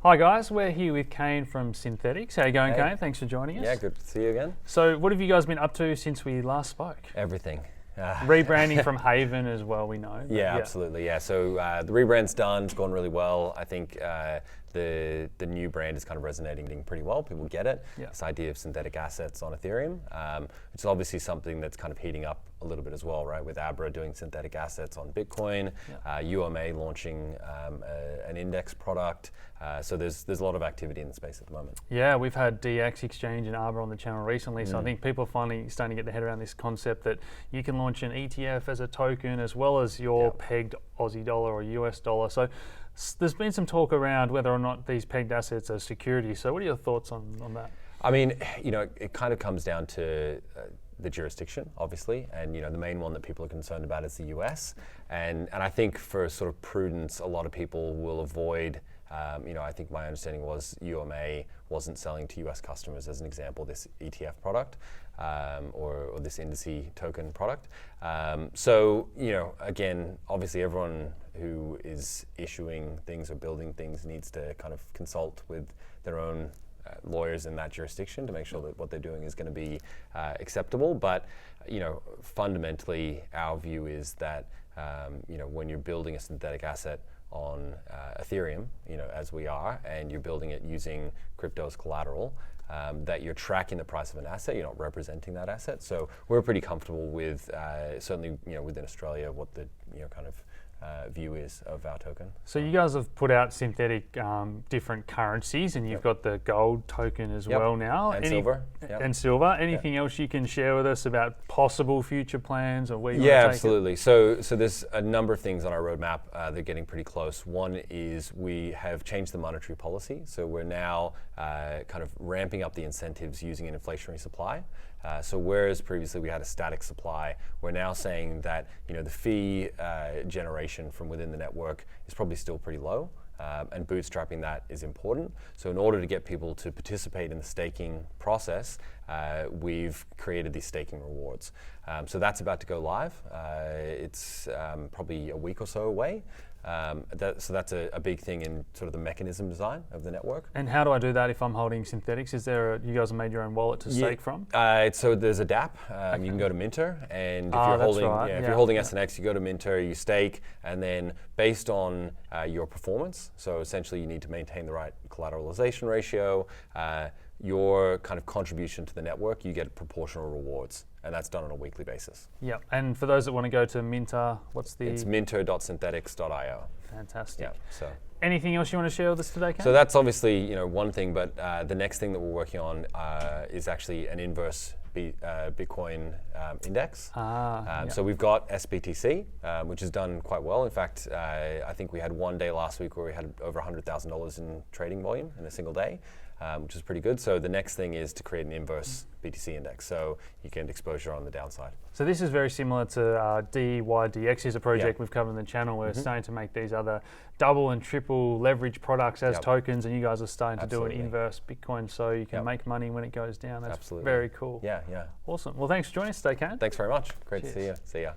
Hi guys, we're here with Kain from Synthetix. How you going, Hey. Kain? Thanks for joining us. Yeah, good to see you again. So what have you guys been up to since we last spoke? Everything. Rebranding from Haven as well, we know. Yeah, absolutely. Yeah, so the rebrand's done. It's gone really well. I think the new brand is kind of resonating pretty well. People get it. Yeah. This idea of synthetic assets on Ethereum, which is obviously something that's kind of heating up a little bit as well, right? With Abra doing synthetic assets on Bitcoin, UMA launching an index product. So there's a lot of activity in the space at the moment. Yeah, we've had DX Exchange and Arbor on the channel recently, so I think people are finally starting to get their head around this concept that you can launch an ETF as a token as well as your pegged Aussie dollar or US dollar. So there's been some talk around whether or not these pegged assets are security. So what are your thoughts on that? I mean, it kind of comes down to the jurisdiction, obviously, and the main one that people are concerned about is the US. And I think for sort of prudence, a lot of people will avoid. I think my understanding was UMA wasn't selling to US customers, as an example, this ETF product or this indice token product. So, again, obviously everyone who is issuing things or building things needs to kind of consult with their own lawyers in that jurisdiction to make sure that what they're doing is going to be acceptable. But, fundamentally, our view is that, when you're building a synthetic asset on Ethereum, as we are, and you're building it using crypto as collateral, that you're tracking the price of an asset, you're not representing that asset. So we're pretty comfortable with, certainly, within Australia, what the, kind of view is of our token. So you guys have put out synthetic different currencies, and you've got the gold token as well now. And silver. And silver. Anything else you can share with us about possible future plans or where you want to take absolutely. So there's a number of things on our roadmap. They're getting pretty close. One is we have changed the monetary policy. So we're now kind of ramping up the incentives using an inflationary supply. So whereas previously we had a static supply, we're now saying that the fee generation from within the network is probably still pretty low, and bootstrapping that is important. So in order to get people to participate in the staking process, we've created these staking rewards. So that's about to go live. It's probably a week or so away. So that's a big thing in sort of the mechanism design of the network. And how do I do that if I'm holding Synthetix? Is there you guys have made your own wallet to stake from? So there's a DApp. You can go to Minter, and if you're holding, if you're holding SNX, you go to Minter, you stake, and then based on your performance, so essentially you need to maintain the right collateralization ratio, your kind of contribution to the network, you get proportional rewards. And that's done on a weekly basis. Yeah, and for those that want to go to Minter, It's minter.synthetix.io. Fantastic. Yeah. So anything else you want to share with us today, Kain? So that's obviously one thing, but the next thing that we're working on is actually an inverse Bitcoin index. So we've got SBTC, which has done quite well. In fact, I think we had one day last week where we had over $100,000 in trading volume in a single day. Which is pretty good. So the next thing is to create an inverse BTC index, so you get exposure on the downside. So this is very similar to DYDX is a project we've covered on the channel. We're starting to make these other double and triple leverage products as tokens, and you guys are starting to do an inverse Bitcoin, so you can make money when it goes down. That's very cool. Yeah. Awesome. Well, thanks for joining us today, Kain. Thanks very much. Great to see you. See ya.